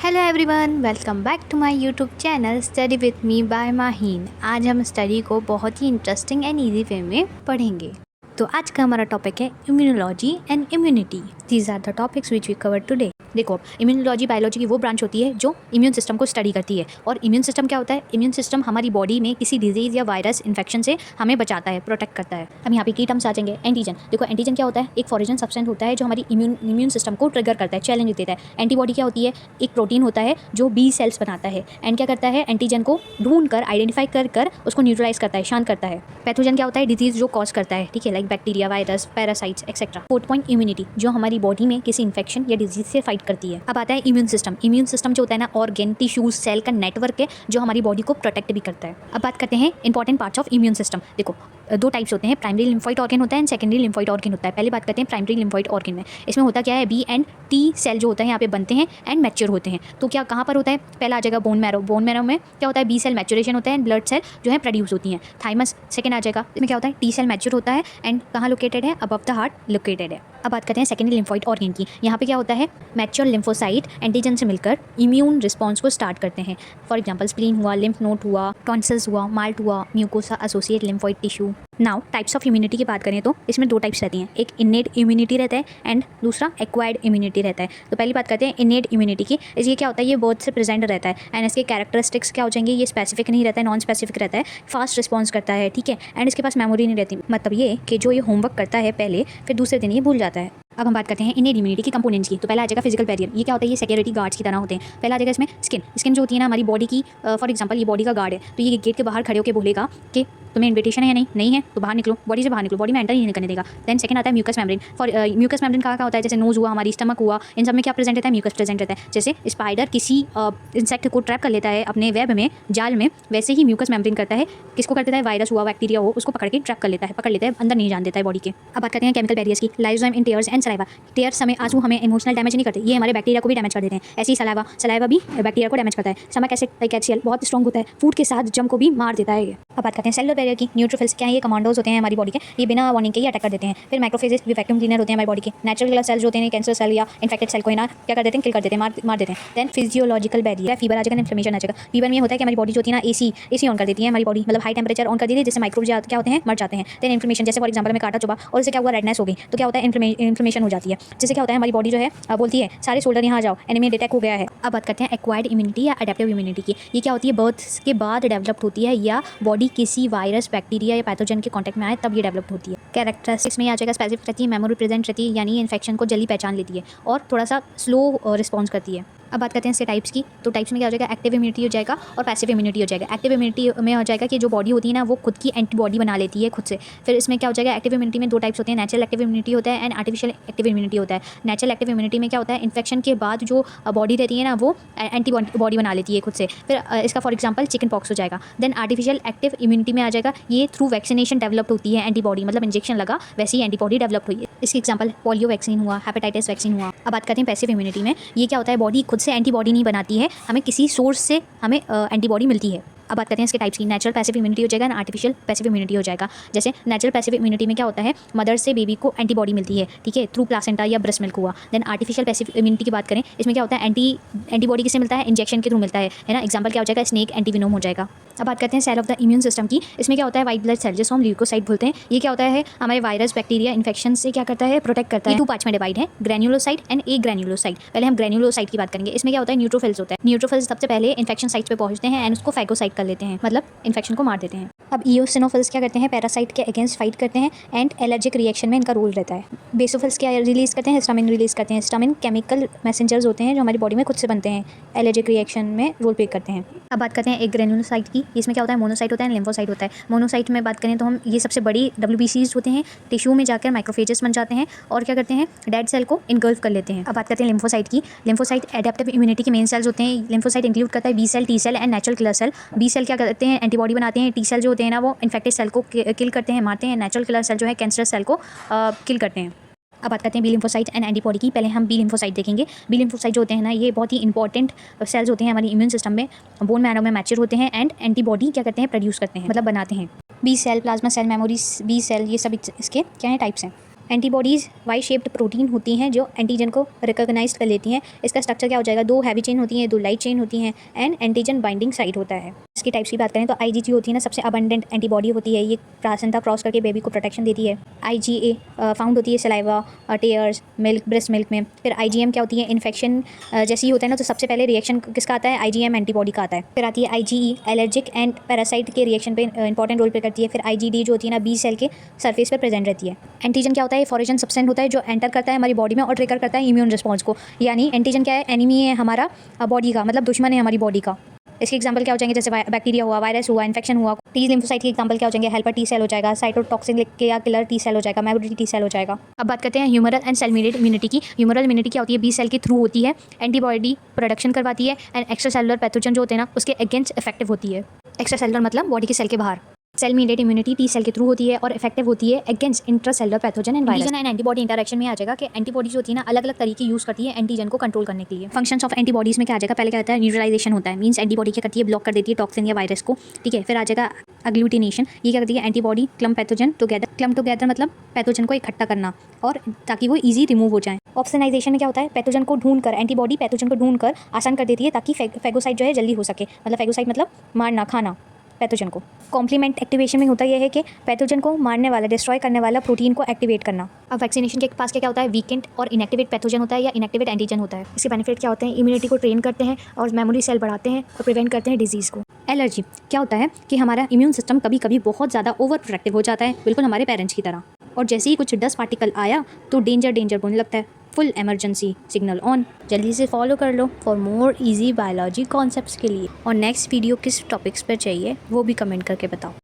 Hello everyone, welcome back to my YouTube channel study with me by Maheen. आज हम study को बहुत ही इंटरेस्टिंग एंड इजी वे में पढ़ेंगे। तो आज का हमारा टॉपिक है immunology and immunity. These are the topics which we cover today. देखो, इम्यूनोलॉजी बायोलॉजी की वो ब्रांच होती है जो इम्यून सिस्टम को स्टडी करती है। और इम्यून सिस्टम क्या होता है? इम्यून सिस्टम हमारी बॉडी में किसी डिजीज़ या वायरस इन्फेक्शन से हमें बचाता है, प्रोटेक्ट करता है। अब यहाँ पे की टर्म्स आ जाएंगे। एंटीजन। देखो, एंटीजन क्या होता है? एक फॉरेन सब्सटेंस होता है जो हमारी इम्यून सिस्टम को ट्रिगर करता है, चैलेंज देता है। एंटीबॉडी क्या होती है? एक प्रोटीन होता है जो बी सेल्स बनाता है एंड क्या करता है? एंटीजन को ढूंढ कर आइडेंटिफाई कर उसको न्यूट्रलाइज करता है, शांत करता है। पैथोजन क्या होता है? डिजीज जो कॉज करता है, ठीक है, like bacteria, virus, parasites etcetera. Fourth point, immunity, जो हमारी बॉडी में किसी इन्फेक्शन या डिजीज से फाइट करती है। अब आता है इम्यून सिस्टम। इम्यून सिस्टम जो होता है ना, ऑर्गन, टिश्यूज, सेल का नेटवर्क है जो हमारी बॉडी को प्रोटेक्ट भी करता है। अब बात करते हैं important parts of immune system. देखो, दो टाइप्स होते हैं, प्राइमरी लिम्फोइड ऑर्गन होता है एंड सेकेंडरी लिम्फोइड ऑर्गन होता है। पहले बात करते हैं प्राइमरी लिम्फोइड ऑर्गन में। इसमें होता क्या है? बी एंड टी सेल जो होता है यहाँ पे बनते हैं एंड मैच्योर होते हैं। तो क्या कहाँ पर होता है? पहला आ जाएगा बोन मैरो। बोन मैरो में क्या होता है? बी सेल मैच्योरेशन होता है एंड ब्लड सेल जो है प्रोड्यूस होती हैं। थाइमस सेकेंड आ जाएगा। इसमें क्या होता है? टी सेल मैच्योर होता है एंड कहाँ लोकेटेड है? अबव द हार्ट लोकेटेड है। अब बात करते हैं सेकेंडरी लिम्फोइड ऑर्गन की। यहाँ पे क्या होता है? मैच्योर लिम्फोसाइट एंटीजन से मिलकर इम्यून रिस्पॉन्स को स्टार्ट करते हैं। फॉर एग्जाम्पल स्प्लीन हुआ, लिम्फ नोड हुआ, टॉन्सिल्स हुआ, माल्ट हुआ, mucosa associate lymphoid tissue. Now types of immunity की बात करें तो इसमें दो टाइप्स रहती हैं। एक इनेट इम्यूनिटी रहता है एंड दूसरा एक्वायर्ड इम्यूनिटी रहता है। तो पहली बात करते हैं इनेट इम्यूनिटी की। इसलिए क्या होता है? ये बर्थ से प्रेजेंट रहता है एंड इसके कैरेक्टरिस्टिक्स क्या हो जाएंगे? ये स्पेसिफिक नहीं रहता है, नॉन स्पेसिफिक रहता है, फास्ट रिस्पॉन्स करता है, ठीक है, एंड इसके पास मेमोरी नहीं रहती। मतलब ये कि जो ये होमवर्क करता है पहले, फिर दूसरे दिन ये भूल जाता है। अब हम बात करते हैं इनेट इम्यूनिटी की कंपोनेंट्स की। तो पहला आ जाएगा फिजिकल बैरियर। ये क्या होता है? ये सिक्योरिटी गार्ड्स की तरह होते हैं। पहला आ जाएगा इसमें स्किन। स्किन जो होती है ना हमारी बॉडी की, फॉर एग्जांपल ये बॉडी का गार्ड है, तो ये गेट के बाहर खड़े होकर बोलेगा कि तुम्हें इन्विटेशन है या नहीं है तो बाहर निकलो, बॉडी से बाहर निकलो, बॉडी में एंटर ही नहीं करने देगा। देन सेकंड आता है mucus membrane. For mucus membrane कहाँ होता है? जैसे नोज हुआ, हमारी स्टमक हुआ, इन सब में क्या प्रेजेंट रहता है? म्यूकस प्रेजेंट रहता है। जैसे स्पाइडर किसी इंसेक्ट को ट्रैप कर लेता है अपने वेब में, जाल में, वैसे ही म्यूकस मेम्ब्रेन करता है। किसको कर देता है? वायरस हुआ, बैक्टीरिया हो, उसको पकड़ के ट्रैप कर लेता है, पकड़ लेता है, अंदर नहीं जान देता है बॉडी के। अब बात करते हैं केमिकल बैरियर्स की। Lysozyme in tears and saliva. Tears हमें, आंसू हमें इमोशनल डैमेज नहीं करते, ये हमारे बैक्टीरिया को भी डैमेज कर देते हैं। ऐसे ही सलाइवा भी बैक्टीरिया को डैमेज करता है। स्टमक एसिड लाइक HCl बहुत स्ट्रॉन्ग होता है, फूड के साथ जम को भी मार देता है ये। अब बात करते हैं सेलुलर बैरियर की। न्यूट्रोफिल्स क्या है? ये कमांडोज होते हैं हमारी बॉडी के, ये बिना वार्निंग के ही अटैक कर देते हैं। फिर मैक्रोफेजेस भी वैक्यूम क्लीनर होते हैं हमारी बॉडी के। नेचुरल किलर सेल्स होते हैं, कैंसर सेल या इन्फेक्टेड सेल को ना क्या कर देते हैं? किल कर देते हैं, मार देते हैं। देन फिजियोलॉजिकल बैरियर, फीवर आ जाएगा, इन्फ्लेमेशन आ जाएगा। फीवर में होता है कि हमारी बॉडी जो होती है ना, एसी ऑन कर देती है हमारी बॉडी, मतलब हाई टेम्परेचर ऑन कर देती है, जिससे माइक्रोब क्या होते हैं? मर जाते हैं। देन इन्फ्लेमेशन, जैसे फॉर एग्जाम्पल में काटा चुभा और उससे क्या हुआ? रेडनेस हो गई, तो क्या होता है? इन्फ्लेमेशन हो जाती है, जिससे क्या होता है? हमारी बॉडी जो है बोलती है सारे सोल्डर यहाँ जाओ, एनिमी अटैक हो गया है। अब बात करते हैं एक्वायर्ड इम्यूनिटी या अडेप्टिव इम्यूनिटी की। ये क्या होती है? बर्थ के बाद डेवलप्ड होती है या बॉडी किसी वायरस, बैक्टीरिया या पैथोजन के कॉन्टैक्ट में आए तब ये डेवलप होती है। कैरेक्टरिस्टिक्स में आ जाएगा स्पेसिफिक रहती है, मेमोरी प्रेजेंट रहती है, यानी इन्फेक्शन को जल्दी पहचान लेती है और थोड़ा सा स्लो रिस्पॉन्स करती है। अब बात करते हैं इसके टाइप्स की। तो टाइप्स में क्या हो जाएगा? एक्टिव इम्यूनिटी हो जाएगा और पैसिव इम्यूनिटी हो जाएगा। एक्टिव इम्यूनिटी में हो जाएगा कि जो बॉडी होती है ना, वो खुद की एंटीबॉडी बना लेती है खुद से। फिर इसमें क्या हो जाएगा? एक्टिव इम्यूनिटी में दो टाइप्स होते हैं, नेचुरल एक्टिव इम्यूनिटी होता है एंड आर्टिफिशियल एक्टिव इम्यूनिटी होता है। नेचुरल एक्टिव इम्यूनिटी में क्या होता है? इन्फेक्शन के बाद जो बॉडी रहती है ना, वो एंटीबॉडी बना लेती है खुद से। फिर इसका फॉर एग्जाम्पल चिकन पॉक्स हो जाएगा। देन आर्टिफिशियल एक्टिव इम्यूनिटी में आ जाएगा, ये थ्रू वैक्सीनेशन डेवलप होती है एंटीबॉडी, मतलब इंजेक्शन लगा वैसे ही एंटीबॉडी डेवलप हुई है। इसकी एग्जाम्पल पोलियो वैक्सीन हुआ, हेपेटाइटिस वैक्सीन हुआ। अब बात करते हैं पैसिव इम्यूनिटी में। ये क्या होता है? बॉडी खुद से एंटीबॉडी नहीं बनाती है, हमें किसी सोर्स से हमें एंटीबॉडी मिलती है। अब बात करते हैं इसके टाइप्स की। नेचुरल पैसिव इम्यूनिटी हो जाएगा एंड आर्टिफिशियल पैसिव इम्यूनिटी हो जाएगा। जैसे नेचुरल पैसिव इम्यूनिटी में क्या होता है? मदर से बेबी को एंटीबॉडी मिलती है, ठीक है, थ्रू प्लासेंटा या ब्रेस्ट मिल्क हुआ। देन आर्टिफिशियल पैसिव इम्यूनिटी की बात करें, इसमें क्या होता है? एंटीबॉडी किससे मिलता है? इंजेक्शन के थ्रू मिलता है ना। एग्जाम्पल क्या हो जाएगा? स्नेक एंटीविनोम हो जाएगा। अब बात करते हैं cell of the immune system की। इसमें क्या होता है? वाइट ब्लड सेल, जिसको हम ल्यूकोसाइट बोलते हैं। ये क्या होता है? हमारे वायरस, बैक्टीरिया, इन्फेक्शन से क्या करता है? प्रोटेक्ट करता है। ये 2 पार्ट्स में डिवाइड है, ग्रेन्युलोसाइट एंड ए ग्रेन्युलोसाइट। पहले हम ग्रेन्युलोसाइट की बात करेंगे। इसमें क्या होता है? न्यूट्रोफिल्स होता है। न्यूट्रोफिल्स सबसे पहले इन्फेक्शन साइट्स पे पहुंचते हैं एंड उसको फैगोसाइट कर लेते हैं, मतलब इन्फेक्शन को मार देते हैं। अब इओसिनोफिल्स क्या करते हैं? पैरासाइट के अगेंस्ट फाइट करते हैं एंड एलर्जिक रिएक्शन में इनका रोल रहता है। बेसोफिल्स क्या रिलीज करते हैं? हिस्टामिन रिलीज करते हैं। हिस्टामिन केमिकल मैसेंजर्स होते हैं जो हमारी बॉडी में खुद से बनते हैं, एलर्जिक रिएक्शन में रोल प्ले करते हैं। अब बात करते हैं एक ग्रेन्युलोसाइट की। इसमें क्या होता है? मोनोसाइट होता है, लिम्फोसाइट होता है। मोनोसाइट में बात करें तो हम ये सबसे बड़ी WBCs होते हैं, टिश्यू में जाकर माइक्रोफेजेस बन जाते हैं और क्या करते हैं? डेड सेल को इनगल्फ कर लेते हैं। अब बात करते हैं लिम्फोसाइट की। लिम्फोसाइट एडेप्टिव इम्यूनिटी के मेन सेल्स होते हैं। लिम्फोसाइट इंक्लूड करता है B cell, T cell and natural killer cell. B cell क्या करते हैं? एंटीबॉडी बनाते हैं। टी सेल जो होते हैं ना, वो इन्फेक्टेड सेल को किल करते हैं, मारते हैं। नेचुरल किलर सेल जो है कैंसर सेल को किल करते हैं। अब बात करते हैं बी लिम्फोसाइट एंड एंटीबॉडी की। पहले हम बी लिम्फोसाइट देखेंगे। बी लिम्फोसाइट जो होते हैं ना, ये बहुत ही इंपॉर्टेंट सेल्स होते हैं हमारी इम्यून सिस्टम में। बोन मैरो में मैच्योर होते हैं एंड एंटीबॉडी क्या करते हैं? प्रोड्यूस करते हैं, मतलब बनाते हैं। B cell, plasma cell, memory B cell, ये सब इसके क्या है? टाइप्स हैं। एंटीबॉडीज़ वाई शेप्ड प्रोटीन होती हैं जो एंटीजन को रिकॉग्नाइज कर लेती हैं। इसका स्ट्रक्चर क्या हो जाएगा, 2 हैवी चेन होती हैं, 2 लाइट चेन होती हैं एंड एंटीजन बाइंडिंग साइट होता है। इसकी टाइप्स की बात करें तो IgG होती है ना, सबसे अबंडेंट एंटीबॉडी होती है, ये प्लासेंटा क्रॉस करके बेबी को प्रोटेक्शन देती है। IgA फाउंड होती है saliva, tears, milk, breast milk में। फिर IgM क्या होती है, इन्फेक्शन जैसे ही होता है ना तो सबसे पहले रिएक्शन किसका आता है, IgM एंटीबॉडी का आता है। फिर आती है IgE, एलर्जिक एंड पैरासाइट के रिएक्शन पे इंपॉर्टेंट रोल प्ले करती है। फिर IgD जो होती है ना, बी सेल के सरफेस पर प्रेजेंट रहती है। एंटीजन क्या होता है, फॉरेजन सब्सटेंस होता है जो एंटर करता है हमारी बॉडी में और ट्रिगर करता है इम्यून रिस्पॉन्स को। यानी एंटीजन क्या है, एनिमी है हमारा बॉडी का, मतलब दुश्मन है हमारी बॉडी का। इसके एग्जांपल क्या हो जाएंगे, जैसे बैक्टीरिया हुआ, वायरस हुआ, इन्फेक्शन हुआ। टी लिम्फोसाइट के एग्जांपल क्या हो जाएंगे, हेल्पर टी सेल हो जाएगा, साइटोटॉक्सिन या किलर टी सेल हो जाएगा, मैग्नेटिक टी सेल हो जाएगा। अब बात करते हैं humoral and cell mediated immunity की। ह्यूमरल इम्यूनिटी क्या होती है, बी सेल के थ्रू होती है, एंटीबॉडी प्रोडक्शन करवाती है एंड एक्स्ट्रा सेलुलर पैथोजन जो होते हैं ना उसके अगेंस्ट इफेक्टिव होती है। एक्स्ट्रा सेलुलर मतलब बॉडी के सेल के बाहर। Cell mediated immunity T cell के थ्रू होती है और इफेक्टिव होती है against intracellular pathogen and virus. And antibody interaction में आ जाएगा कि एंटीबॉडीज होती है ना अलग अलग तरीके यूज करती है एंटीजन को कंट्रोल करने के लिए। फंक्शंस ऑफ एंटीबॉडीज में क्या आ जाएगा, पहले क्या होता है, न्यूट्रलाइजेशन होता है, मींस एंटीबॉडी क्या करती है, ब्लॉक कर देती है टॉक्सिन या वायरस को, ठीक है। फिर आ जाएगा अग्लूटिनेशन, ये क्या करती है, एंटीबॉडी क्लम पैथोजन टुगेदर। क्लम टुगेदर मतलब पैथोजन को इकट्ठा करना और ताकि वो ईजी रिमूव हो जाए। ऑप्सनाइजेशन में क्या होता है, पैथोजन को ढूंढकर, एंटीबॉडी पैथोजन को ढूंढकर आसान कर देती है ताकि फैगोसाइट जो है जल्दी हो सके, मतलब फैगोसाइट मतलब मारना, खाना पैथोजन को। कॉम्प्लीमेंट एक्टिवेशन में होता यह है कि पैथोजन को मारने वाला, डिस्ट्रॉय करने वाला प्रोटीन को एक्टिवेट करना। अब वैक्सीनेशन के पास क्या होता है, वीकेंड और इनएक्टिवेट पैथोजन होता है या इनएक्टिवेट एंटीजन होता है। इसके बेनिफिट क्या होते हैं, इम्यूनिटी को ट्रेन करते हैं और मेमोरी सेल बढ़ाते हैं और प्रिवेंट करते हैं डिजीज़ को। एलर्जी क्या होता है कि हमारा इम्यून सिस्टम कभी कभी बहुत ज़्यादा ओवर प्रोटेक्टिव हो जाता है, बिल्कुल हमारे पेरेंट्स की तरह, और जैसे ही कुछ डस्ट पार्टिकल आया तो डेंजर बोलने लगता है, फुल इमरजेंसी सिग्नल ऑन। जल्दी से फॉलो कर लो for more easy biology concepts के लिए। और नेक्स्ट वीडियो किस टॉपिक्स पर चाहिए वो भी कमेंट करके बताओ।